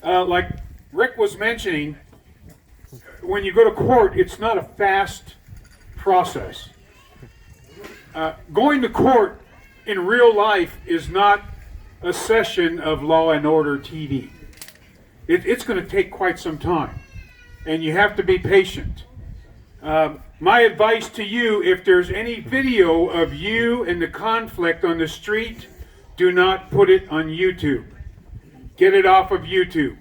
like Rick was mentioning, when you go to court, it's not a fast process. Going to court in real life is not a session of Law and Order TV. It's going to take quite some time, and you have to be patient. My advice to you, if there's any video of you and the conflict on the street, do not put it on YouTube. Get it off of YouTube.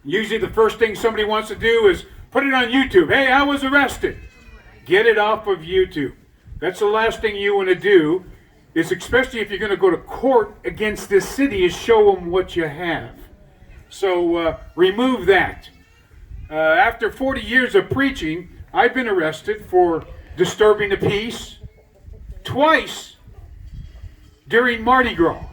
Usually the first thing somebody wants to do is put it on YouTube. Hey, I was arrested. Get it off of YouTube. That's the last thing you want to do, is especially if you're going to go to court against this city, is show them what you have. So remove that. After 40 years of preaching, I've been arrested for disturbing the peace twice during Mardi Gras.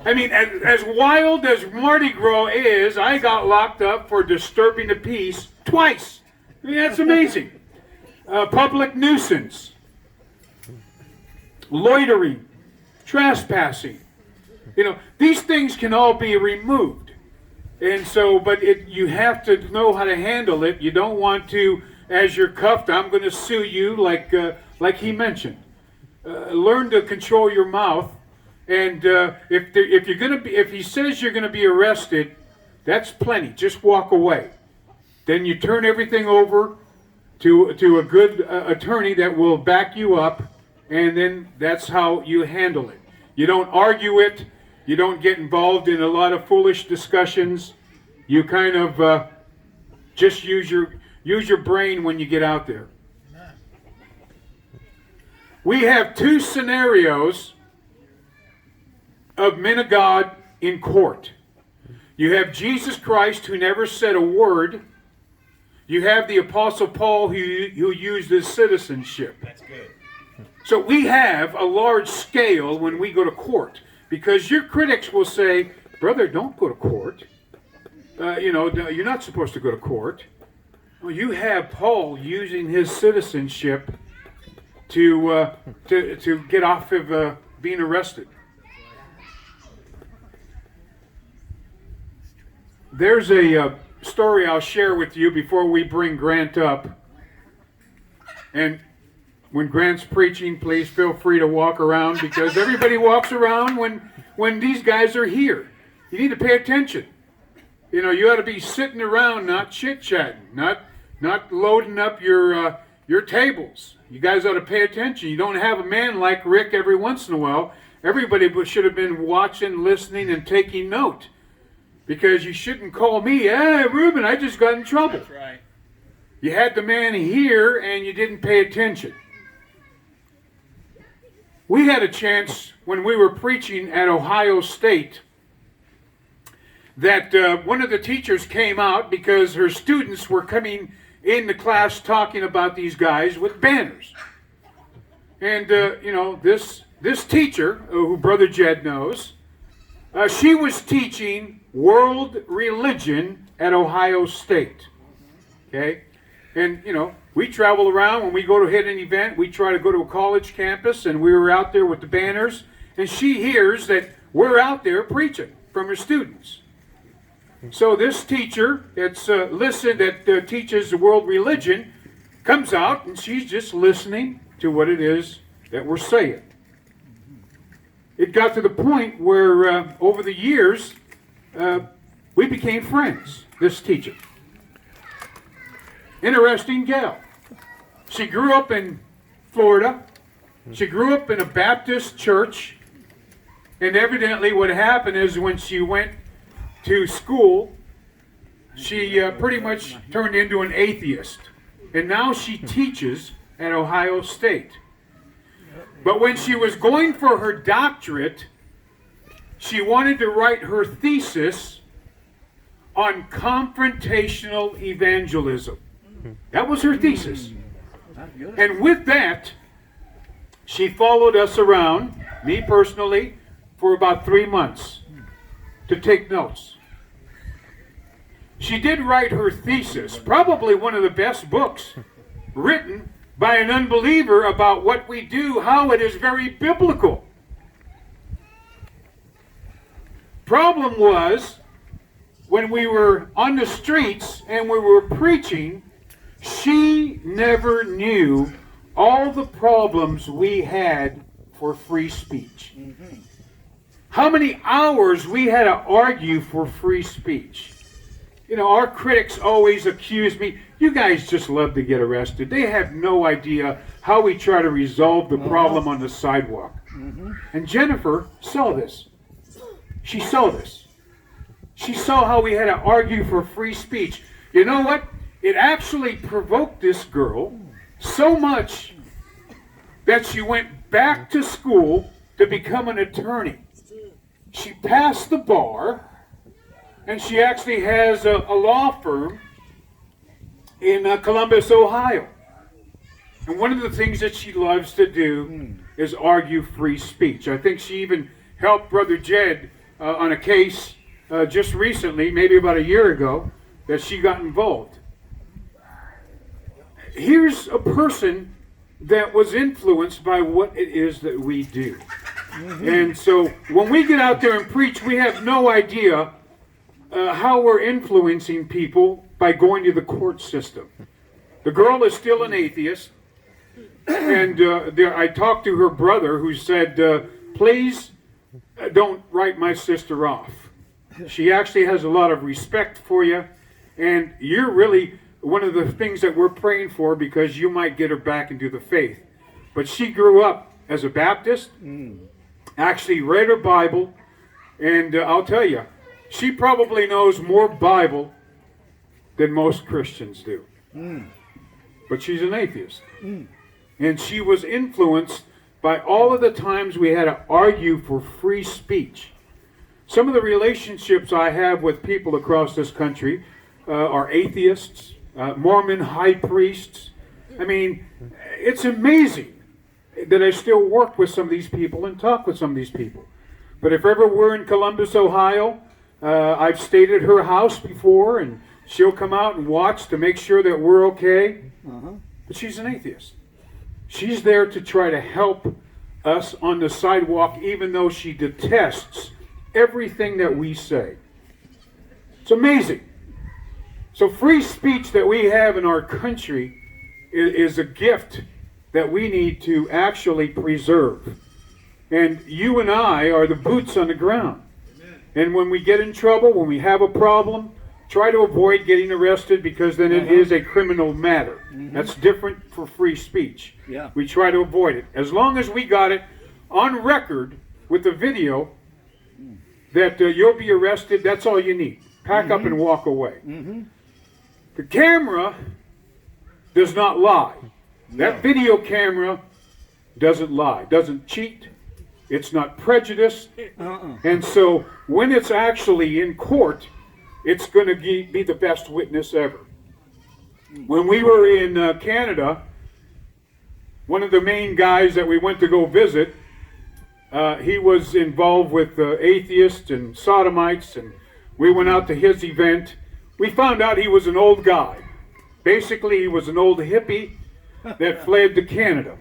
I mean, as wild as Mardi Gras is, I got locked up for disturbing the peace twice. I mean, that's amazing. Public nuisance, loitering, trespassing. You know, these things can all be removed. And so, but you have to know how to handle it. You don't want to, as you're cuffed, I'm going to sue you, like he mentioned. Learn to control your mouth. And if he says you're going to be arrested, that's plenty. Just walk away. Then you turn everything over to a good attorney that will back you up, and then that's how you handle it. You don't argue it. You don't get involved in a lot of foolish discussions. You kind of just use your brain when you get out there. We have two scenarios of men of God in court. You have Jesus Christ, who never said a word. You have the Apostle Paul, who used his citizenship. That's good. So we have a large scale when we go to court, because your critics will say, brother, don't go to court. You're not supposed to go to court. Well, you have Paul using his citizenship to get off of being arrested. There's a story I'll share with you before we bring Grant up. And when Grant's preaching, please feel free to walk around, because everybody walks around when these guys are here. You need to pay attention. You know, you ought to be sitting around, not chit-chatting, not loading up your tables. You guys ought to pay attention. You don't have a man like Rick every once in a while. Everybody should have been watching, listening, and taking note. Because you shouldn't call me, hey, Ruben, I just got in trouble. That's right. You had the man here and you didn't pay attention. We had a chance when we were preaching at Ohio State that one of the teachers came out because her students were coming in the class talking about these guys with banners. And, this teacher, who Brother Jed knows, she was teaching world religion at Ohio State. Okay? And, we travel around. When we go to hit an event, we try to go to a college campus, and we were out there with the banners, and she hears that we're out there preaching from her students. So this teacher that teaches the world religion comes out, and she's just listening to what it is that we're saying. It got to the point where over the years, we became friends, this teacher. Interesting gal. She grew up in Florida. She grew up in a Baptist church. And evidently what happened is when she went to school, she pretty much turned into an atheist. And now she teaches at Ohio State. But when she was going for her doctorate, she wanted to write her thesis on confrontational evangelism. That was her thesis. And with that, she followed us around, me personally, for about 3 months to take notes. She did write her thesis, probably one of the best books written by an unbeliever about what we do, how it is very biblical. Problem was, when we were on the streets and we were preaching, she never knew all the problems we had for free speech. Mm-hmm. How many hours we had to argue for free speech. You know, our critics always accuse me, you guys just love to get arrested. They have no idea how we try to resolve the problem on the sidewalk. Mm-hmm. And Jennifer saw this. She saw this. She saw how we had to argue for free speech. You know what? It actually provoked this girl so much that she went back to school to become an attorney. She passed the bar, and she actually has a law firm in Columbus, Ohio. And one of the things that she loves to do is argue free speech. I think she even helped Brother Jed on a case just recently, maybe about a year ago, that she got involved. Here's a person that was influenced by what it is that we do. Mm-hmm. And so when we get out there and preach, we have no idea how we're influencing people by going to the court system. The girl is still an atheist. And I talked to her brother who said, please don't write my sister off. She actually has a lot of respect for you. And you're really one of the things that we're praying for because you might get her back into the faith. But she grew up as a Baptist, actually read her Bible, and I'll tell you, she probably knows more Bible than most Christians do. But she's an atheist. And she was influenced by all of the times we had to argue for free speech. Some of the relationships I have with people across this country are atheists, Mormon high priests. I mean, it's amazing that I still work with some of these people and talk with some of these people. But if ever we're in Columbus, Ohio, I've stayed at her house before, and she'll come out and watch to make sure that we're okay. But she's an atheist. She's there to try to help us on the sidewalk, even though she detests everything that we say. It's amazing. So free speech that we have in our country is a gift that we need to actually preserve. And you and I are the boots on the ground. Amen. And when we get in trouble, when we have a problem, try to avoid getting arrested because then it is a criminal matter. That's different for free speech. Yeah. We try to avoid it. As long as we got it on record with the video that you'll be arrested, that's all you need. Pack up and walk away. The camera does not lie. That video camera doesn't lie, doesn't cheat. It's not prejudiced. And so when it's actually in court, it's going to be the best witness ever. When we were in Canada, one of the main guys that we went to go visit, he was involved with atheists and sodomites, and we went out to his event. We found out he was an old guy. Basically, he was an old hippie that fled to Canada.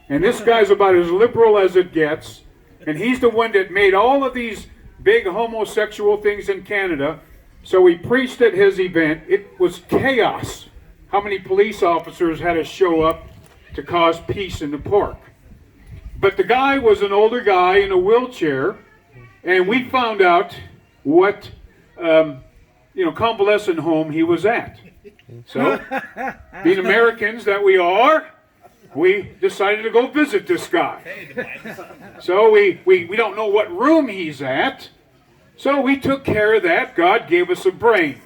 And this guy's about as liberal as it gets, and he's the one that made all of these big homosexual things in Canada. So he preached at his event. It was chaos. How many police officers had to show up to cause peace in the park? But the guy was an older guy in a wheelchair, and we found out what convalescent home he was at. So, being Americans that we are, we decided to go visit this guy. So we don't know what room he's at. So we took care of that. God gave us a brain.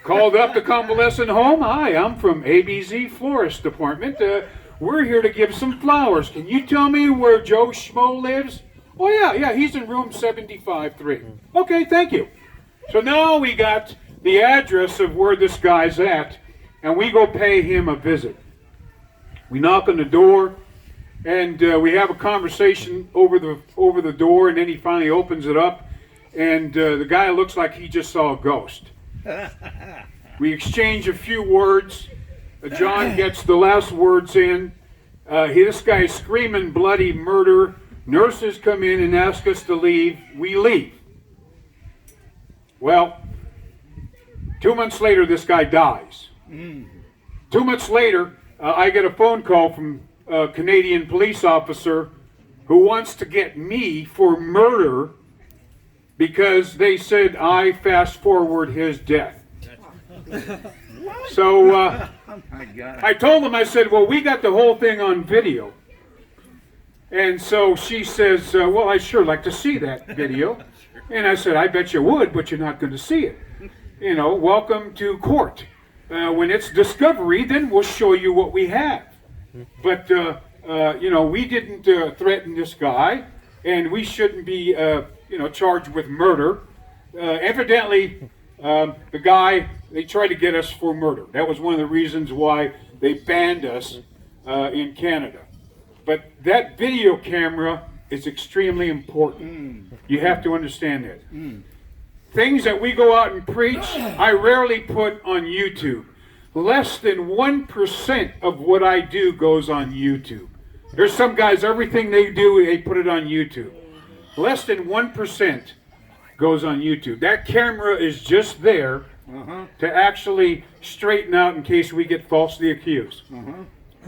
Called up the convalescent home. Hi, I'm from ABZ Florist Department. We're here to give some flowers. Can you tell me where Joe Schmo lives? Oh, yeah, he's in room 75-3. Okay, thank you. So now we got the address of where this guy's at, and we go pay him a visit. We knock on the door, and we have a conversation over the door, and then he finally opens it up, and the guy looks like he just saw a ghost. We exchange a few words. John gets the last words in. This guy's screaming bloody murder. Nurses come in and ask us to leave. We leave. Well, 2 months later, this guy dies. 2 months later, I get a phone call from a Canadian police officer who wants to get me for murder because they said I fast forward his death. So I told him, I said, well, we got the whole thing on video. And so she says, well, I'd sure like to see that video. And I said, I bet you would, but you're not going to see it. You know, welcome to court. When it's discovery, then we'll show you what we have. But, you know, we didn't threaten this guy, and we shouldn't be, you know, charged with murder. Evidently, the guy, they tried to get us for murder. That was one of the reasons why they banned us in Canada. But that video camera is extremely important. You have to understand that. Things that we go out and preach, I rarely put on YouTube. Less than 1% of what I do goes on YouTube. There's some guys, everything they do, they put it on YouTube. Less than 1% goes on YouTube. That camera is just there to actually straighten out in case we get falsely accused.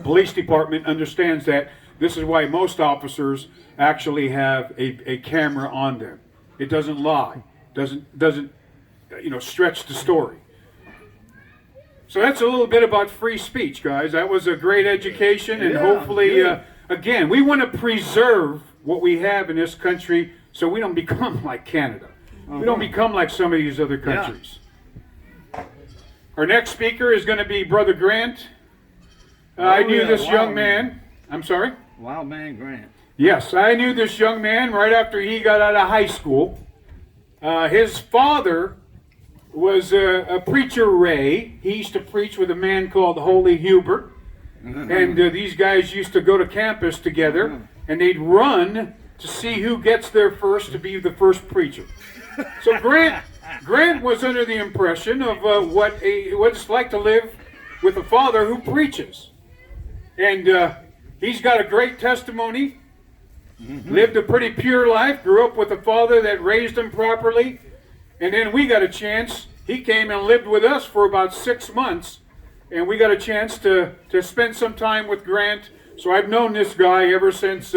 Police department understands that. This is why most officers actually have a camera on them. It doesn't lie. Doesn't you know, stretch the story. So that's a little bit about free speech, guys. That was a great education, and hopefully, again, we want to preserve what we have in this country so we don't become like Canada. We don't become like some of these other countries. Our next speaker is going to be Brother Grant. I knew this young man. I'm sorry? Wild Man Grant. Yes, I knew this young man right after he got out of high school. His father was a preacher, Ray. He used to preach with a man called Holy Hubert. And these guys used to go to campus together, and they'd run to see who gets there first to be the first preacher. So Grant was under the impression of what it's like to live with a father who preaches. And he's got a great testimony. Lived a pretty pure life, grew up with a father that raised him properly, and then we got a chance. He came and lived with us for about 6 months, and we got a chance to spend some time with Grant. So I've known this guy ever since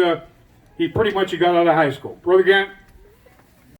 he pretty much got out of high school. Brother Grant,